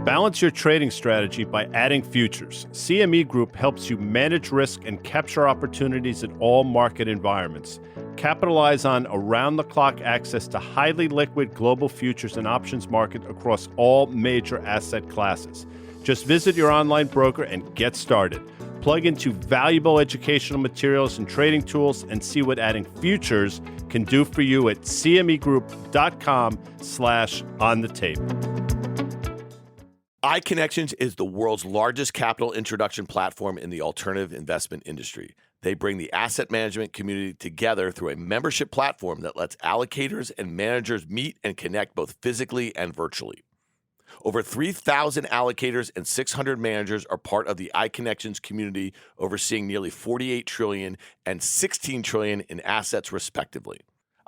Balance your trading strategy by adding futures. CME Group helps you manage risk and capture opportunities in all market environments. Capitalize on around-the-clock access to highly liquid global futures and options market across all major asset classes. Just visit your online broker and get started. Plug into valuable educational materials and trading tools and see what adding futures can do for you at cmegroup.com/on-the-tape. iConnections is the world's largest capital introduction platform in the alternative investment industry. They bring the asset management community together through a membership platform that lets allocators and managers meet and connect both physically and virtually. Over 3,000 allocators and 600 managers are part of the iConnections community, overseeing nearly $48 trillion and $16 trillion in assets, respectively.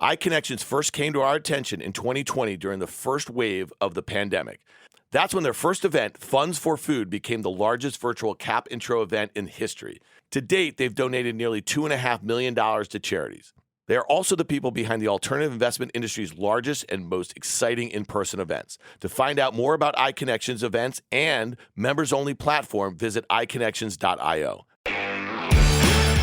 iConnections first came to our attention in 2020 during the first wave of the pandemic. That's when their first event, Funds for Food, became the largest virtual cap intro event in history. To date, they've donated nearly $2.5 million to charities. They are also the people behind the alternative investment industry's largest and most exciting in-person events. To find out more about iConnections events and members-only platform, visit iConnections.io.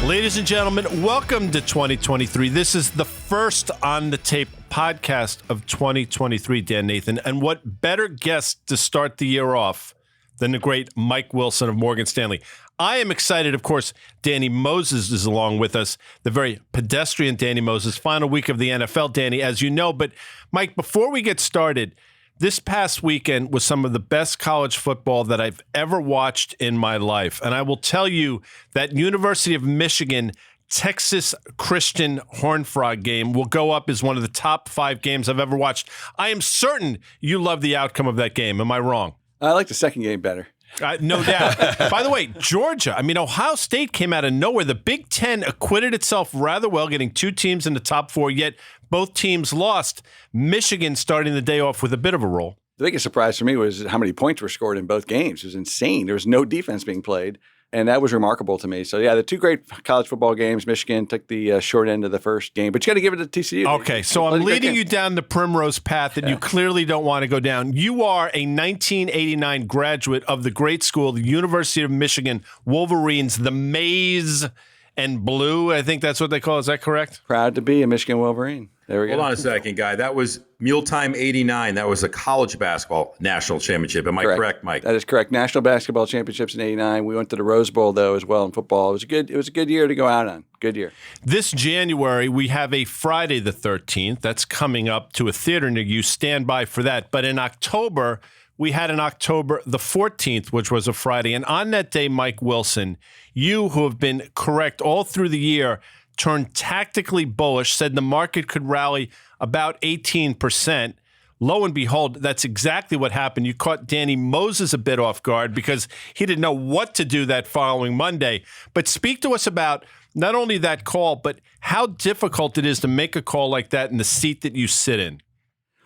Ladies and gentlemen, welcome to 2023. This is the first On the Tape podcast of 2023, Dan Nathan. And what better guest to start the year off than the great Mike Wilson of Morgan Stanley. I am excited, of course, Danny Moses is along with us, the very pedestrian Danny Moses, final week of the NFL, Danny, as you know. But Mike, before we get started, this past weekend was some of the best college football that I've ever watched in my life. And I will tell you that University of Michigan Texas Christian Horned Frog game will go up as one of the top 5 games I've ever watched. I am certain you love the outcome of that game. Am I wrong? I like the second game better. No doubt. By the way, Georgia, Ohio State came out of nowhere. The Big Ten acquitted itself rather well, getting 2 teams in the top 4, yet both teams lost. Michigan starting the day off with a bit of a roll. The biggest surprise for me was how many points were scored in both games. It was insane. There was no defense being played, and that was remarkable to me. So, yeah, the 2 great college football games. Michigan took the short end of the first game, but you got to give it to TCU. Okay, so I'm leading you down the primrose path that you clearly don't want to go down. You are a 1989 graduate of the great school, the University of Michigan Wolverines, the Maize and Blue. I think that's what they call it. Is that correct? Proud to be a Michigan Wolverine. There we go. Hold on a second, Guy. That was Mealtime 89. That was a college basketball national championship. Am I correct, Mike? That is correct. National basketball championships in 89. We went to the Rose Bowl, though, as well in football. It was a good year to go out on. Good year. This January, we have a Friday the 13th. That's coming up to a theater near you. Stand by for that. But in October, we had an October the 14th, which was a Friday. And on that day, Mike Wilson, you who have been correct all through the year, turned tactically bullish, said the market could rally about 18%. Lo and behold, that's exactly what happened. You caught Danny Moses a bit off guard because he didn't know what to do that following Monday. But speak to us about not only that call, but how difficult it is to make a call like that in the seat that you sit in.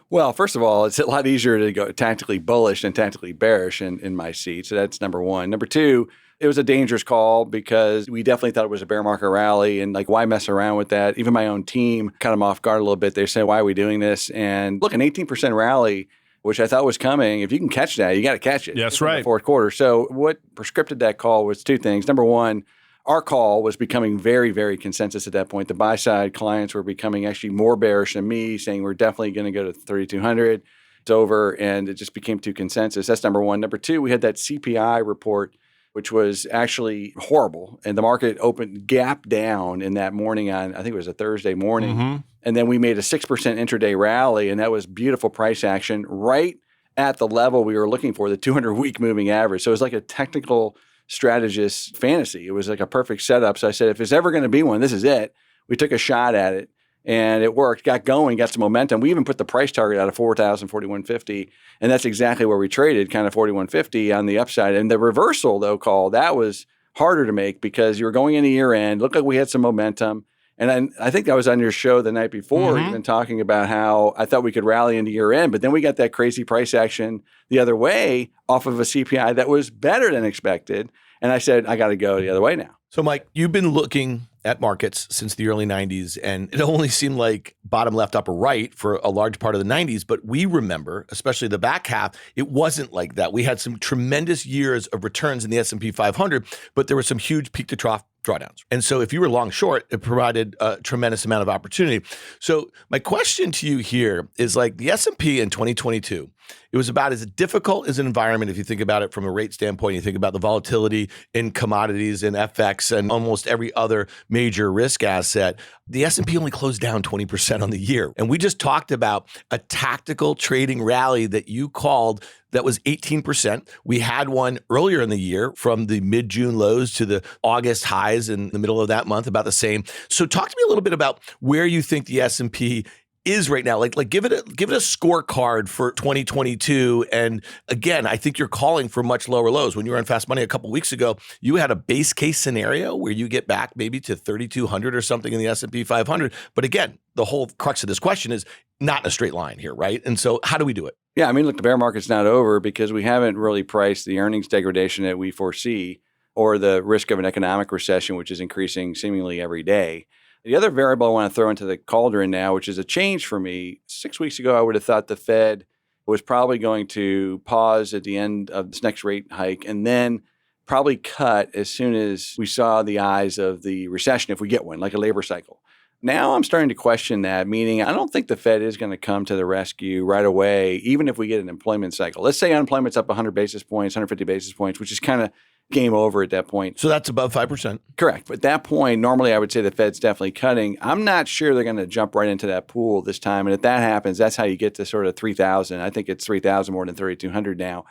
Well, first of all, it's a lot easier to go tactically bullish than tactically bearish in my seat. So that's number one. Number two, it was a dangerous call because we definitely thought it was a bear market rally, and why mess around with that? Even my own team caught them off guard a little bit. They said, why are we doing this? And look, an 18% rally, which I thought was coming. If you can catch that, you got to catch it. That's right. In the fourth quarter. So what prescripted that call was 2 things. Number one, our call was becoming very, very consensus at that point. The buy-side clients were becoming actually more bearish than me, saying we're definitely going to go to 3,200. It's over, and it just became too consensus. That's number one. Number two, we had that CPI report, which was actually horrible. And the market opened gap down in that morning on, I think it was a Thursday morning. Mm-hmm. And then we made a 6% intraday rally, and that was beautiful price action right at the level we were looking for, the 200-week moving average. So it was like a technical strategist fantasy. It was like a perfect setup. So I said, if there's ever going to be one, this is it. We took a shot at it. And it worked, got going, got some momentum. We even put the price target out of 4,000, 4,150. And that's exactly where we traded, kind of 4,150 on the upside. And the reversal, though, call, that was harder to make because you were going into year end. Looked like we had some momentum. And I think I was on your show the night before, even talking about how I thought we could rally into year end. But then we got that crazy price action the other way off of a CPI that was better than expected. And I said, I got to go the other way now. So, Mike, you've been looking at markets since the early 90s, and it only seemed like bottom left, upper right for a large part of the 90s. But we remember, especially the back half, it wasn't like that. We had some tremendous years of returns in the S&P 500, but there were some huge peak to trough drawdowns. And so if you were long short, it provided a tremendous amount of opportunity. So my question to you here is like the S&P in 2022, it was about as difficult as an environment if you think about it from a rate standpoint. You think about the volatility in commodities and FX and almost every other major risk asset. The S&P only closed down 20% on the year. And we just talked about a tactical trading rally that you called that was 18%. We had one earlier in the year from the mid-June lows to the August highs in the middle of that month, about the same. So talk to me a little bit about where you think the S&P is right now. Like give it a scorecard for 2022. And again, I think you're calling for much lower lows. When you were on Fast Money a couple of weeks ago, you had a base case scenario where you get back maybe to 3,200 or something in the S&P 500. But again, the whole crux of this question is not in a straight line here, right? And so how do we do it? Yeah, I mean, look, the bear market's not over because we haven't really priced the earnings degradation that we foresee or the risk of an economic recession, which is increasing seemingly every day. The other variable I want to throw into the cauldron now, which is a change for me, 6 weeks ago, I would have thought the Fed was probably going to pause at the end of this next rate hike and then probably cut as soon as we saw the eyes of the recession, if we get one, like a labor cycle. Now I'm starting to question that, meaning I don't think the Fed is going to come to the rescue right away, even if we get an employment cycle. Let's say unemployment's up 100 basis points, 150 basis points, which is kind of game over at that point. So that's above 5%. Correct. But at that point, normally I would say the Fed's definitely cutting. I'm not sure they're going to jump right into that pool this time. And if that happens, that's how you get to sort of 3,000. I think it's 3,000 more than 3,200 now.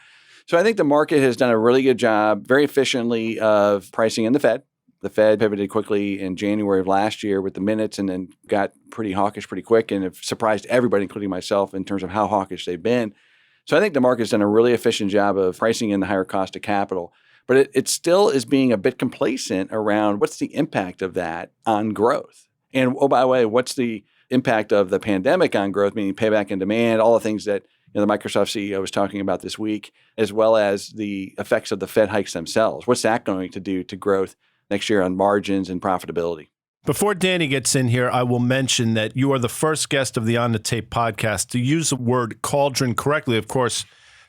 So I think the market has done a really good job, very efficiently, of pricing in the Fed. The Fed pivoted quickly in January of last year with the minutes and then got pretty hawkish pretty quick and have surprised everybody, including myself, in terms of how hawkish they've been. So I think the market's done a really efficient job of pricing in the higher cost of capital. But it still is being a bit complacent around what's the impact of that on growth. And oh, by the way, what's the impact of the pandemic on growth, meaning payback and demand, all the things that the Microsoft CEO was talking about this week, as well as the effects of the Fed hikes themselves. What's that going to do to growth next year on margins and profitability? Before Danny gets in here, I will mention that you are the first guest of the On the Tape podcast to use the word cauldron correctly. Of course,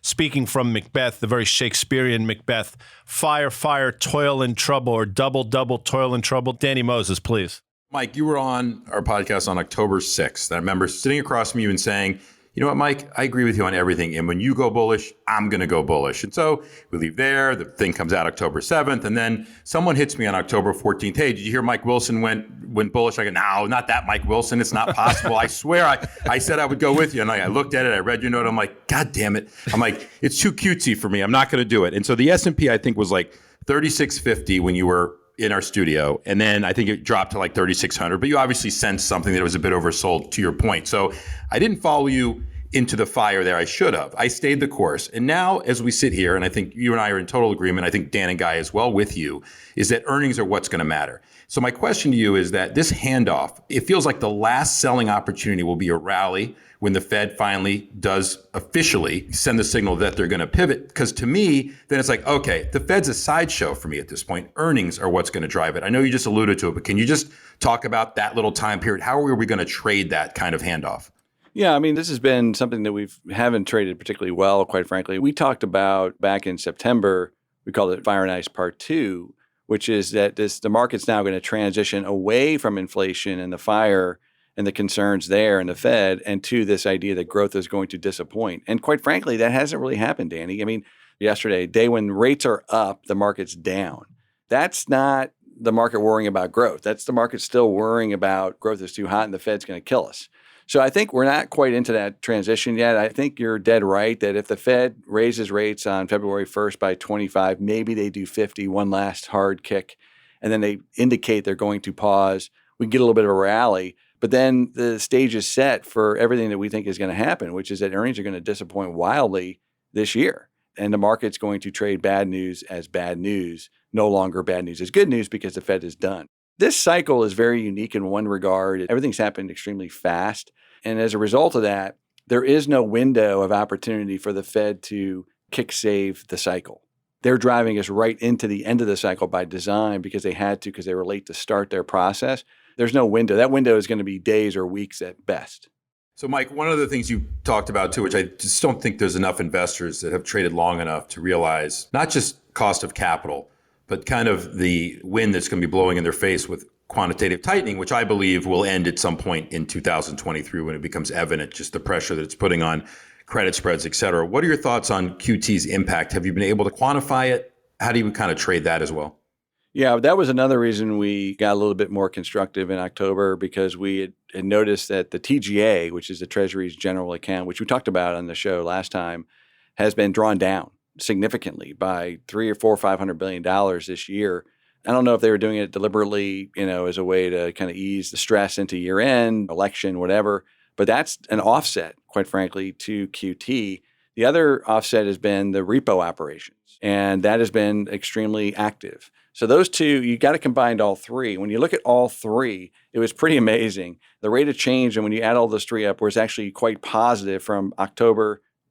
speaking from Macbeth, the very Shakespearean Macbeth, fire, fire, toil and trouble, or double, double, toil and trouble. Danny Moses, please. Mike, you were on our podcast on October 6th. I remember sitting across from you and saying, you know what, Mike, I agree with you on everything. And when you go bullish, I'm going to go bullish. And so we leave there. The thing comes out October 7th. And then someone hits me on October 14th. Hey, did you hear Mike Wilson went bullish? I go, no, not that Mike Wilson. It's not possible. I swear I said I would go with you. And I looked at it. I read your note. I'm like, God damn it. I'm like, it's too cutesy for me. I'm not going to do it. And so the S&P, I think, was like 3650 when you were in our studio. And then I think it dropped to like 3,600, but you obviously sensed something that was a bit oversold, to your point. So I didn't follow you into the fire there. I should have. I stayed the course. And now as we sit here, and I think you and I are in total agreement, I think Dan and Guy as well with you, is that earnings are what's going to matter. So my question to you is that this handoff, it feels like the last selling opportunity will be a rally when the Fed finally does officially send the signal that they're going to pivot. Because to me, then it's like, okay, the Fed's a sideshow for me at this point. Earnings are what's going to drive it. I know you just alluded to it, but can you just talk about that little time period? How are we going to trade that kind of handoff? Yeah, I mean, this has been something that we haven't traded particularly well, quite frankly. We talked about back in September, we called it Fire and Ice Part 2, which is that the market's now going to transition away from inflation and the fire and the concerns there in the Fed and to this idea that growth is going to disappoint. And quite frankly, that hasn't really happened, Danny. I mean, yesterday, day when rates are up, the market's down. That's not the market worrying about growth. That's the market still worrying about growth is too hot and the Fed's going to kill us. So I think we're not quite into that transition yet. I think you're dead right that if the Fed raises rates on February 1st by 25, maybe they do 50, one last hard kick, and then they indicate they're going to pause. We get a little bit of a rally, but then the stage is set for everything that we think is going to happen, which is that earnings are going to disappoint wildly this year. And the market's going to trade bad news as bad news, no longer bad news as good news because the Fed is done. This cycle is very unique in one regard. Everything's happened extremely fast. And as a result of that, there is no window of opportunity for the Fed to kick save the cycle. they're driving us right into the end of the cycle by design because they had to, because they were late to start their process. There's no window. That window is going to be days or weeks at best. So, Mike, one of the things you talked about too, which I just don't think there's enough investors that have traded long enough to realize not just cost of capital, but kind of the wind that's going to be blowing in their face with quantitative tightening, which I believe will end at some point in 2023 when it becomes evident just the pressure that it's putting on credit spreads, et cetera. What are your thoughts on QT's impact? Have you been able to quantify it? How do you kind of trade that as well? Yeah, that was another reason we got a little bit more constructive in October, because we had noticed that the TGA, which is the Treasury's general account, which we talked about on the show last time, has been drawn down significantly by $300 or $400 or $500 billion this year. I don't know if they were doing it deliberately, as a way to kind of ease the stress into year end, election, whatever. But that's an offset, quite frankly, to QT. The other offset has been the repo operations, and that has been extremely active. So those two, you got to combine all three. When you look at all three, it was pretty amazing. The rate of change, and when you add all those three up, was actually quite positive from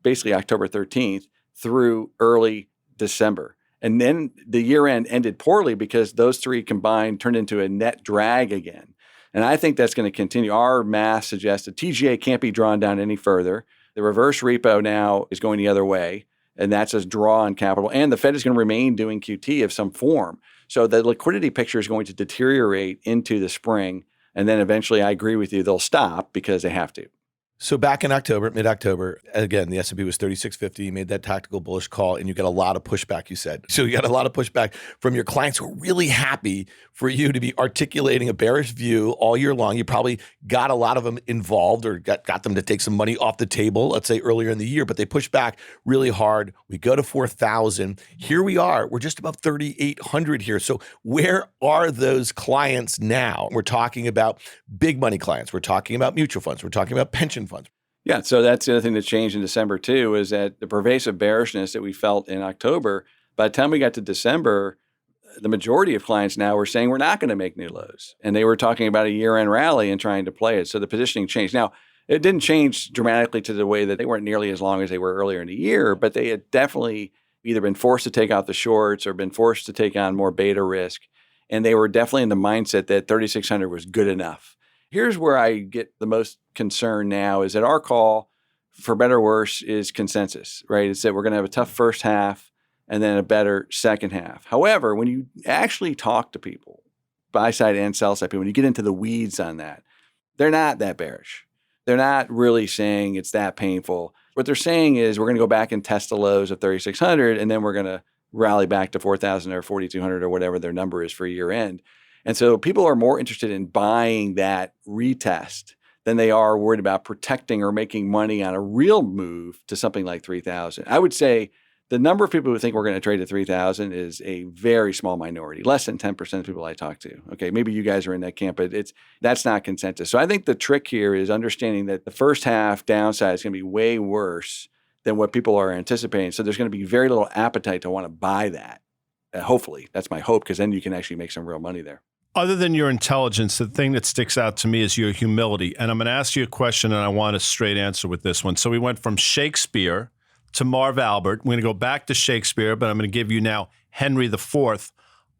basically October 13th through early December. And then the year end ended poorly because those three combined turned into a net drag again. And I think that's going to continue. Our math suggests the TGA can't be drawn down any further. The reverse repo now is going the other way, and that's a draw on capital. And the Fed is going to remain doing QT of some form. So the liquidity picture is going to deteriorate into the spring. And then eventually, I agree with you, they'll stop because they have to. So back in October, mid-October, again, the S&P was 3650. You made that tactical bullish call, and you got a lot of pushback, you said. So you got a lot of pushback from your clients who are really happy for you to be articulating a bearish view all year long. You probably got a lot of them involved or got them to take some money off the table, let's say earlier in the year, but they pushed back really hard. We go to 4,000. Here we are. We're just above 3,800 here. So where are those clients now? We're talking about big money clients. We're talking about mutual funds. We're talking about pension funds. Yeah, so that's the other thing that changed in December too, is that the pervasive bearishness that we felt in October, by the time we got to December, the majority of clients now were saying we're not going to make new lows. And they were talking about a year-end rally and trying to play it. So the positioning changed. Now, it didn't change dramatically to the way that they weren't nearly as long as they were earlier in the year, but they had definitely either been forced to take out the shorts or been forced to take on more beta risk. And they were definitely in the mindset that 3,600 was good enough. Here's where I get the most concern now is that our call, for better or worse, is consensus, right? It's that we're going to have a tough first half and then a better second half. However, when you actually talk to people, buy side and sell side people, when you get into the weeds on that, they're not that bearish. They're not really saying it's that painful. What they're saying is we're going to go back and test the lows of 3,600 and then we're going to rally back to 4,000 or 4,200 or whatever their number is for year end. And so people are more interested in buying that retest than they are worried about protecting or making money on a real move to something like 3,000. I would say the number of people who think we're going to trade at 3,000 is a very small minority, less than 10% of people I talk to. Okay, maybe you guys are in that camp, but that's not consensus. So I think the trick here is understanding that the first half downside is going to be way worse than what people are anticipating. So there's going to be very little appetite to want to buy that. Hopefully, that's my hope, because then you can actually make some real money there. Other than your intelligence, the thing that sticks out to me is your humility. And I'm going to ask you a question, and I want a straight answer with this one. So we went from Shakespeare to Marv Albert. We're going to go back to Shakespeare, but I'm going to give you now Henry IV.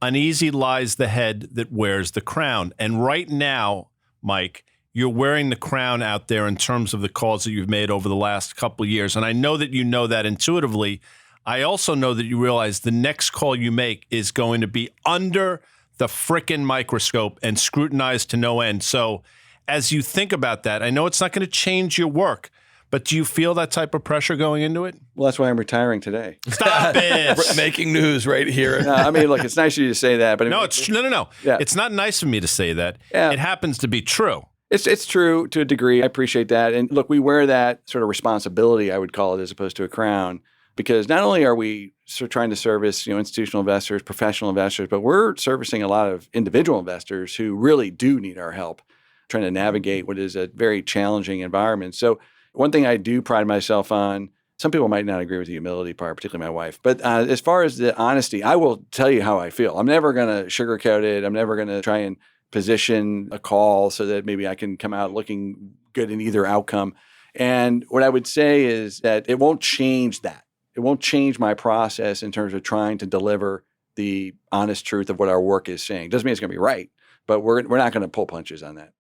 Uneasy lies the head that wears the crown. And right now, Mike, you're wearing the crown out there in terms of the calls that you've made over the last couple of years. And I know that you know that intuitively. I also know that you realize the next call you make is going to be under the frickin' microscope and scrutinized to no end. So as you think about that, I know it's not going to change your work, but do you feel that type of pressure going into it? Well, that's why I'm retiring today. Stop it! Making news right here. No, I mean, look, it's nice of you to say that, but No. Yeah. It's not nice of me to say that. Yeah. It happens to be true. It's true to a degree. I appreciate that. And look, we wear that sort of responsibility, I would call it, as opposed to a crown, because not only are we sort of trying to service, institutional investors, professional investors, but we're servicing a lot of individual investors who really do need our help trying to navigate what is a very challenging environment. So one thing I do pride myself on, some people might not agree with the humility part, particularly my wife, but as far as the honesty, I will tell you how I feel. I'm never going to sugarcoat it. I'm never going to try and position a call so that maybe I can come out looking good in either outcome. And what I would say is that it won't change that. It won't change my process in terms of trying to deliver the honest truth of what our work is saying. Doesn't mean it's going to be right, but we're not going to pull punches on that.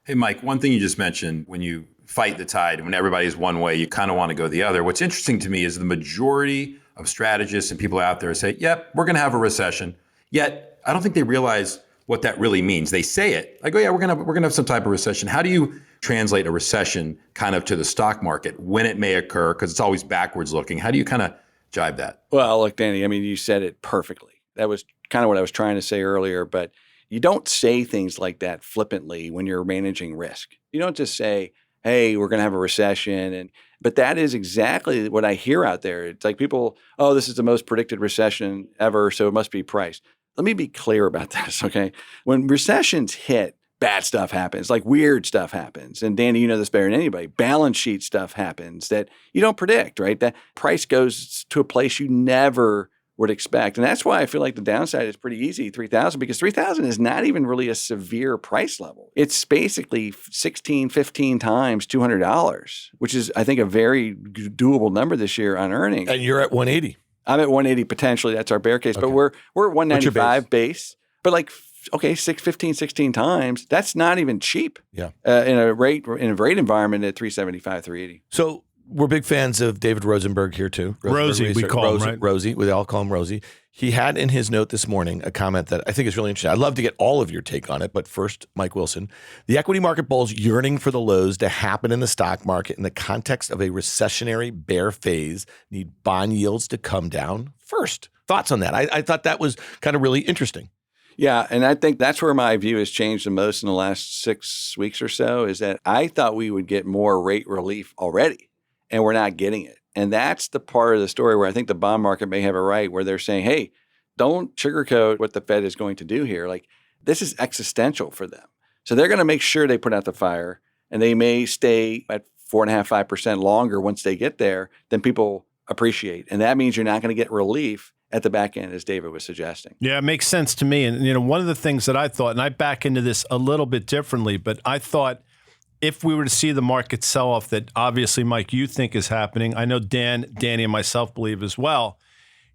Hey, Mike, one thing you just mentioned, when you fight the tide, when everybody's one way, you kind of want to go the other. What's interesting to me is the majority of strategists and people out there say, yep, we're going to have a recession. Yet, I don't think they realize what that really means. They say it like, oh yeah, we're gonna have some type of recession. How do you translate a recession kind of to the stock market when it may occur? Because it's always backwards looking. How do you kind of jibe that? Well, look, Danny, I mean, you said it perfectly. That was kind of what I was trying to say earlier, but you don't say things like that flippantly when you're managing risk. You don't just say, hey, we're going to have a recession. But that is exactly what I hear out there. It's like people, oh, this is the most predicted recession ever, so it must be priced. Let me be clear about this, okay? When recessions hit, bad stuff happens, like weird stuff happens. And Danny, you know this better than anybody. Balance sheet stuff happens that you don't predict, right? That price goes to a place you never would expect. And that's why I feel like the downside is pretty easy, 3,000, because 3,000 is not even really a severe price level. It's basically 16, 15 times $200, which is, I think, a very doable number this year on earnings. And you're at 180. I'm at 180 potentially. That's our bear case. Okay. But we're at 195 base. But like, okay, 15, 16 times, that's not even cheap. Yeah. In a rate environment at 375, 380. So we're big fans of David Rosenberg here too. Rosie, we call him, right? Rosie, we all call him Rosie. He had in his note this morning a comment that I think is really interesting. I'd love to get all of your take on it, but first, Mike Wilson. The equity market bulls yearning for the lows to happen in the stock market in the context of a recessionary bear phase need bond yields to come down first. Thoughts on that? I thought that was kind of really interesting. Yeah, and I think that's where my view has changed the most in the last 6 weeks or so, is that I thought we would get more rate relief already, and we're not getting it. And that's the part of the story where I think the bond market may have it right, where they're saying, hey, don't sugarcoat what the Fed is going to do here. Like, this is existential for them. So they're going to make sure they put out the fire, and they may stay at 4.5%, 5% longer once they get there than people appreciate. And that means you're not going to get relief at the back end, as David was suggesting. Yeah, it makes sense to me. And, one of the things that I thought, and I back into this a little bit differently, but I thought if we were to see the market sell off that obviously, Mike, you think is happening, I know Dan, Danny, and myself believe as well,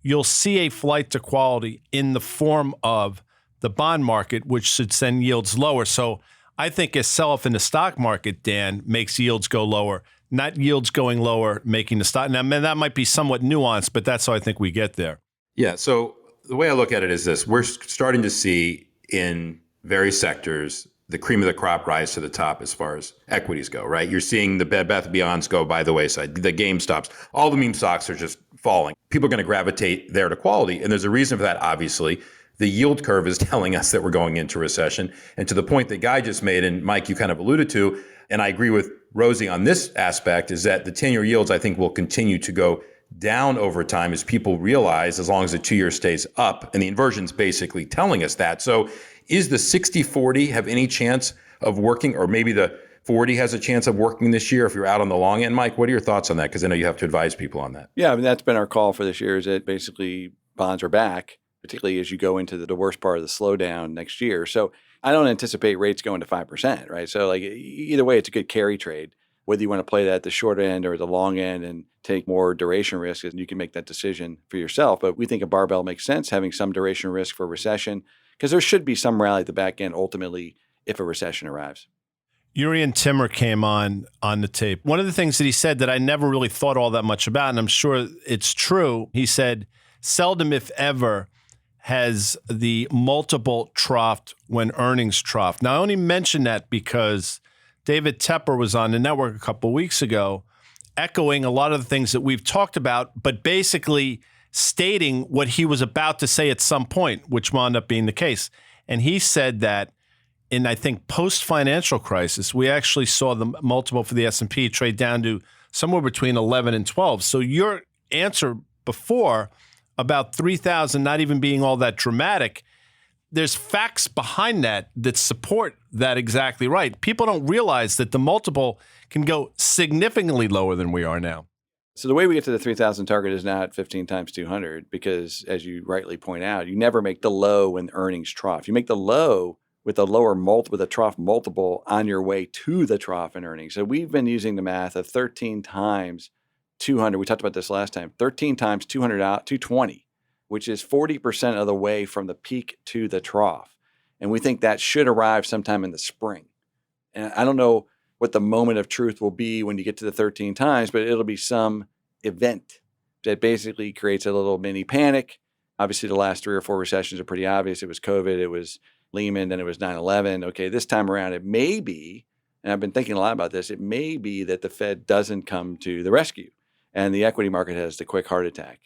you'll see a flight to quality in the form of the bond market, which should send yields lower. So I think a sell-off in the stock market, Dan, makes yields go lower, not yields going lower, making the stock. Now, man, that might be somewhat nuanced, but that's how I think we get there. Yeah. So the way I look at it is this. We're starting to see in various sectors the cream of the crop rise to the top as far as equities go, right? You're seeing the Bed Bath & Beyonds go by the wayside, the GameStops, all the meme stocks are just falling. People are going to gravitate there to quality. And there's a reason for that, obviously. The yield curve is telling us that we're going into recession. And to the point that Guy just made, and Mike, you kind of alluded to, and I agree with Rosie on this aspect, is that the 10-year yields, I think, will continue to go down over time as people realize, as long as the 2-year stays up. And the inversion's basically telling us that. So is the 60-40 have any chance of working, or maybe the 40 has a chance of working this year if you're out on the long end? Mike, what are your thoughts on that? Because I know you have to advise people on that. Yeah, I mean, that's been our call for this year, is that basically bonds are back, particularly as you go into the worst part of the slowdown next year. So I don't anticipate rates going to 5%, right? So like either way, it's a good carry trade. Whether you want to play that at the short end or the long end and take more duration risk, you can make that decision for yourself. But we think a barbell makes sense, having some duration risk for recession, because there should be some rally at the back end ultimately if a recession arrives. Urian Timmer came on the tape. One of the things that he said that I never really thought all that much about, and I'm sure it's true, he said, seldom, if ever, has the multiple troughed when earnings troughed. Now, I only mention that because David Tepper was on the network a couple of weeks ago, echoing a lot of the things that we've talked about, but basically stating what he was about to say at some point, which wound up being the case. And he said that in, I think, post-financial crisis, we actually saw the multiple for the S&P trade down to somewhere between 11 and 12. So your answer before about 3,000 not even being all that dramatic, there's facts behind that support that exactly right. People don't realize that the multiple can go significantly lower than we are now. So the way we get to the 3,000 target is not 15 times 200 because, as you rightly point out, you never make the low when earnings trough. You make the low with a lower with a trough multiple on your way to the trough in earnings. So we've been using the math of 13 times 200, we talked about this last time, 13 times 200 out, 220, which is 40% of the way from the peak to the trough. And we think that should arrive sometime in the spring. And I don't know what the moment of truth will be when you get to the 13 times, but it'll be some event that basically creates a little mini panic. Obviously, the last 3 or 4 recessions are pretty obvious. It was COVID, it was Lehman, then it was 9/11. Okay, this time around, it may be, and I've been thinking a lot about this, it may be that the Fed doesn't come to the rescue and the equity market has the quick heart attack.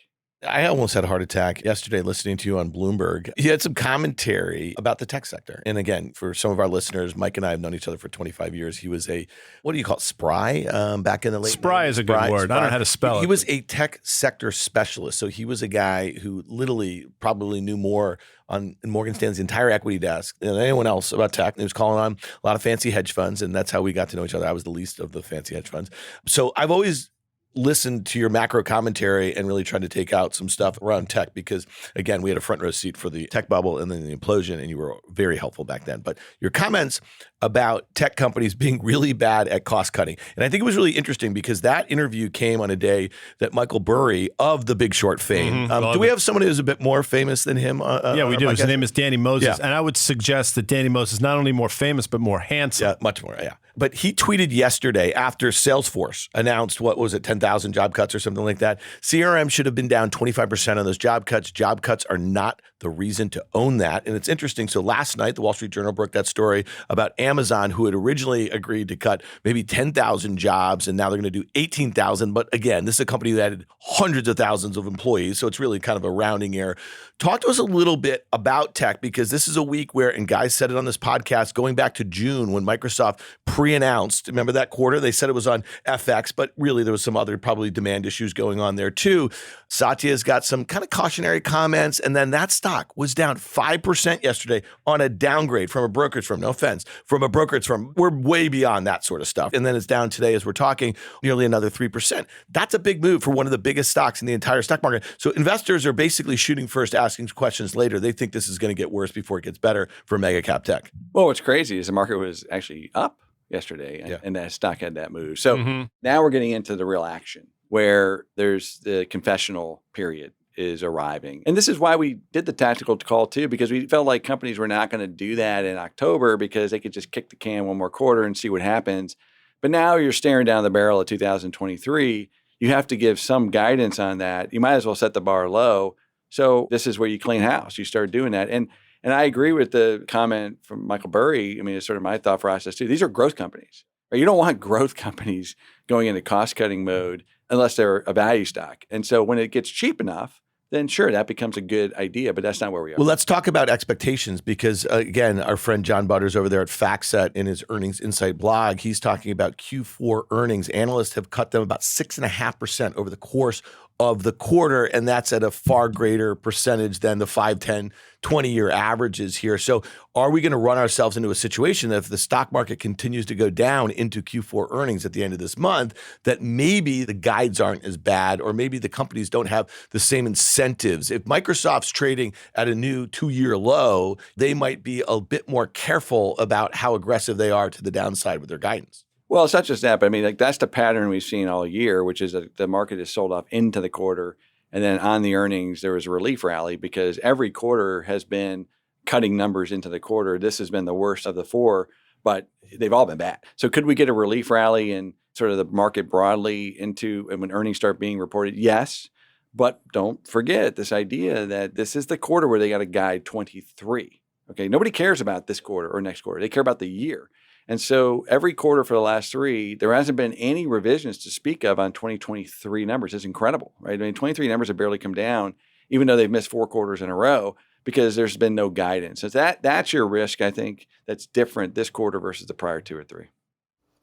I almost had a heart attack yesterday listening to you on Bloomberg. You had some commentary about the tech sector. And again, for some of our listeners, Mike and I have known each other for 25 years. He was a, what do you call it, spry back in the late 90s? Spry is a good word. I don't know how to spell it. He was a tech sector specialist. So he was a guy who literally probably knew more on Morgan Stanley's entire equity desk than anyone else about tech. He was calling on a lot of fancy hedge funds, and that's how we got to know each other. I was the least of the fancy hedge funds. So I've always listened to your macro commentary and really tried to take out some stuff around tech because, again, we had a front row seat for the tech bubble and then the implosion, and you were very helpful back then. But your comments about tech companies being really bad at cost cutting. And I think it was really interesting because that interview came on a day that Michael Burry of The Big Short fame. Do we have someone who's a bit more famous than him? Yeah, we do. His name is Danny Moses. Yeah. And I would suggest that Danny Moses is not only more famous, but more handsome. Yeah, much more, yeah. But he tweeted yesterday after Salesforce announced, what was it, 10,000 job cuts or something like that. CRM should have been down 25% on those job cuts. Job cuts are not the reason to own that. And it's interesting. So last night, the Wall Street Journal broke that story about Amazon, who had originally agreed to cut maybe 10,000 jobs, and now they're going to do 18,000. But again, this is a company that added hundreds of thousands of employees. So it's really kind of a rounding error. Talk to us a little bit about tech, because this is a week where, and guys said it on this podcast, going back to June when Microsoft pre-announced, remember that quarter? They said it was on FX, but really there was some other probably demand issues going on there too. Satya's got some kind of cautionary comments, and then that stock was down 5% yesterday on a downgrade from a brokerage firm. No offense, from a brokerage firm. We're way beyond that sort of stuff. And then it's down today as we're talking nearly another 3%. That's a big move for one of the biggest stocks in the entire stock market. So investors are basically shooting first, asking questions later. They think this is going to get worse before it gets better for mega cap tech. Well, what's crazy is the market was actually up yesterday, and that stock had that move. So now we're getting into the real action where there's the confessional period is arriving. And this is why we did the tactical call too, because we felt like companies were not going to do that in October because they could just kick the can one more quarter and see what happens. But now you're staring down the barrel of 2023. You have to give some guidance on that. You might as well set the bar low. So this is where you clean house. You start doing that. And I agree with the comment from Michael Burry. I mean, it's sort of my thought process too. These are growth companies. Right? You don't want growth companies going into cost-cutting mode unless they're a value stock. And so when it gets cheap enough, then sure, that becomes a good idea, but that's not where we are. Well, let's talk about expectations because, again, our friend John Butters over there at FactSet in his Earnings Insight blog, he's talking about Q4 earnings. Analysts have cut them about 6.5% over the course of the quarter, and that's at a far greater percentage than the 5, 10, 20-year averages here. So are we going to run ourselves into a situation that if the stock market continues to go down into Q4 earnings at the end of this month, that maybe the guides aren't as bad, or maybe the companies don't have the same incentives? If Microsoft's trading at a new 2-year low, they might be a bit more careful about how aggressive they are to the downside with their guidance. Well, it's not just that, but I mean, like that's the pattern we've seen all year, which is that the market is sold off into the quarter. And then on the earnings, there was a relief rally because every quarter has been cutting numbers into the quarter. This has been the worst of the 4, but they've all been bad. So could we get a relief rally in sort of the market broadly into and when earnings start being reported? Yes. But don't forget this idea that this is the quarter where they got to guide 23. Okay. Nobody cares about this quarter or next quarter. They care about the year. And so every quarter for the last 3, there hasn't been any revisions to speak of on 2023 numbers. It's incredible, right? I mean, 23 numbers have barely come down, even though they've missed 4 quarters in a row because there's been no guidance. So that's your risk, I think, that's different this quarter versus the prior 2 or 3.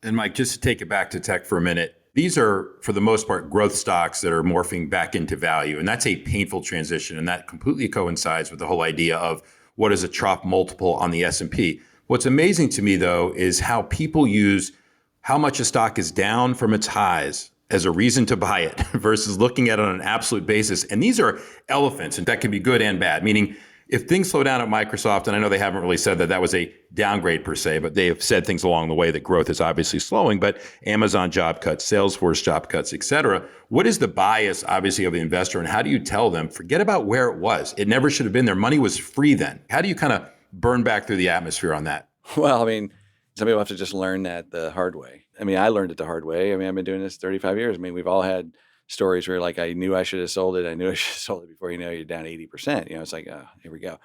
And Mike, just to take it back to tech for a minute, these are, for the most part, growth stocks that are morphing back into value. And that's a painful transition. And that completely coincides with the whole idea of what is a trough multiple on the S&P. What's amazing to me, though, is how people use how much a stock is down from its highs as a reason to buy it versus looking at it on an absolute basis. And these are elephants, and that can be good and bad, meaning If things slow down at Microsoft, and I know they haven't really said that that was a downgrade per se, but they have said things along the way that growth is obviously slowing, but Amazon job cuts, Salesforce job cuts, et cetera. What is the bias, obviously, of the investor, and how do you tell them, forget about where it was? It never should have been there. Money was free then. How do you kind of burn back through the atmosphere on that? Well, I mean, some people have to just learn that the hard way. I mean, I learned it the hard way. I mean, I've been doing this 35 years. I mean, we've all had stories where like, I knew I should have sold it. I knew I should have sold it before, you're down 80%. It's like, oh, here we go.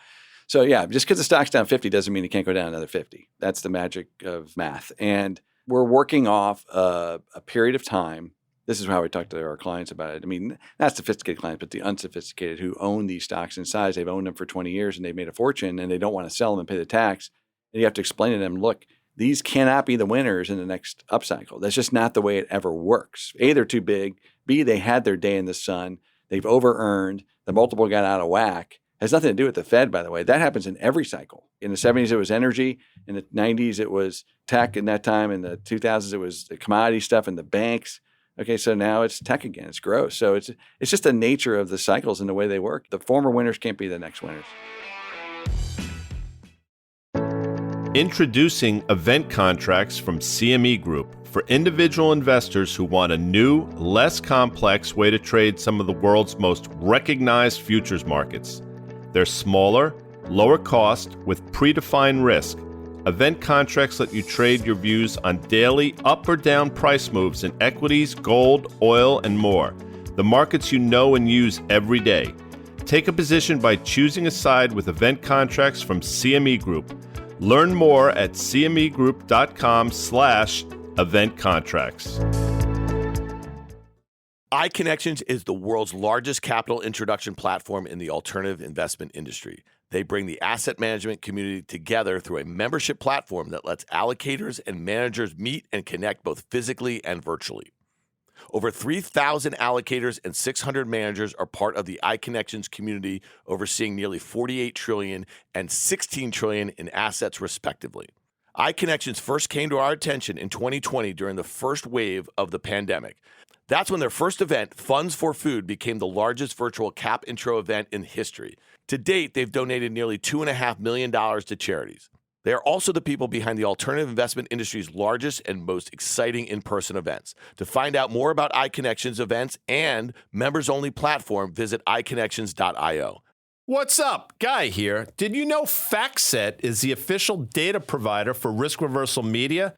So yeah, just because the stock's down 50 doesn't mean it can't go down another 50. That's the magic of math. And we're working off a period of time. This is how we talk to our clients about it. I mean, not sophisticated clients, but the unsophisticated who own these stocks in size. They've owned them for 20 years and they've made a fortune and they don't want to sell them and pay the tax. And you have to explain to them, look, these cannot be the winners in the next upcycle. That's just not the way it ever works. A, they're too big. B, they had their day in the sun. They've over-earned. The multiple got out of whack. Has nothing to do with the Fed, by the way. That happens in every cycle. In the 70s, it was energy. In the 90s, it was tech. In that time, in the 2000s, it was the commodity stuff and the banks. Okay, so now it's tech again. It's growth. So it's just the nature of the cycles and the way they work. The former winners can't be the next winners. Introducing event contracts from CME Group for individual investors who want a new, less complex way to trade some of the world's most recognized futures markets. They're smaller, lower cost, with predefined risk. Event contracts let you trade your views on daily up or down price moves in equities, gold, oil, and more. The markets you know and use every day. Take a position by choosing a side with event contracts from CME Group. Learn more at cmegroup.com/event contracts. iConnections is the world's largest capital introduction platform in the alternative investment industry. They bring the asset management community together through a membership platform that lets allocators and managers meet and connect both physically and virtually. Over 3,000 allocators and 600 managers are part of the iConnections community, overseeing nearly $48 trillion and $16 trillion in assets, respectively. iConnections first came to our attention in 2020 during the first wave of the pandemic. That's when their first event, Funds for Food, became the largest virtual cap intro event in history. To date, they've donated nearly $2.5 million to charities. They are also the people behind the alternative investment industry's largest and most exciting in-person events. To find out more about iConnections events and members-only platform, visit iConnections.io. What's up? Guy here. Did you know FactSet is the official data provider for Risk Reversal Media?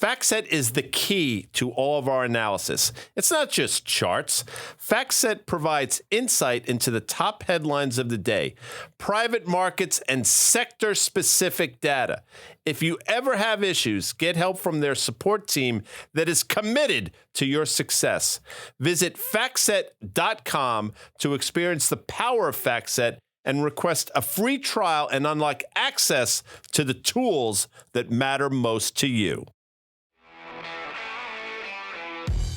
FactSet is the key to all of our analysis. It's not just charts. FactSet provides insight into the top headlines of the day, private markets, and sector-specific data. If you ever have issues, get help from their support team that is committed to your success. Visit FactSet.com to experience the power of FactSet and request a free trial and unlock access to the tools that matter most to you.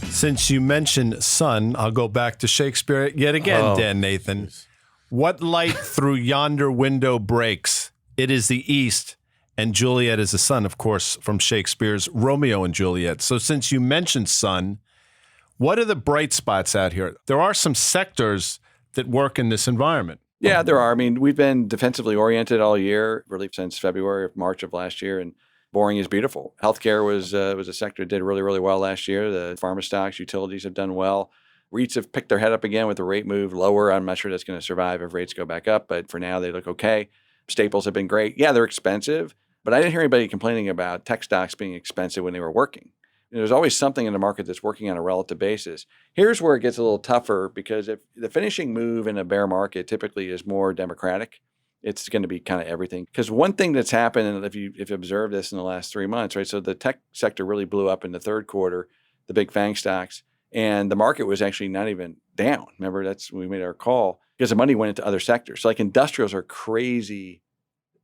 Since you mentioned sun, I'll go back to Shakespeare yet again, Dan Nathan. What light through yonder window breaks? It is the east, and Juliet is the sun, of course, from Shakespeare's Romeo and Juliet. So since you mentioned sun, what are the bright spots out here? There are some sectors that work in this environment. Yeah, there are. I mean, we've been defensively oriented all year, really since February or March of last year, and boring is beautiful. Healthcare was a sector that did really, really well last year. The pharma stocks, utilities have done well. REITs have picked their head up again with the rate move lower. I'm not sure that's going to survive if rates go back up, but for now they look okay. Staples have been great. Yeah, they're expensive, but I didn't hear anybody complaining about tech stocks being expensive when they were working. There's always something in the market that's working on a relative basis. Here's where it gets a little tougher because if the finishing move in a bear market typically is more democratic, it's going to be kind of everything. Because one thing that's happened, and if you observed this in the last 3 months, right? So the tech sector really blew up in the third quarter, the big FANG stocks, and the market was actually not even down. Remember, that's when we made our call because the money went into other sectors. So like industrials are crazy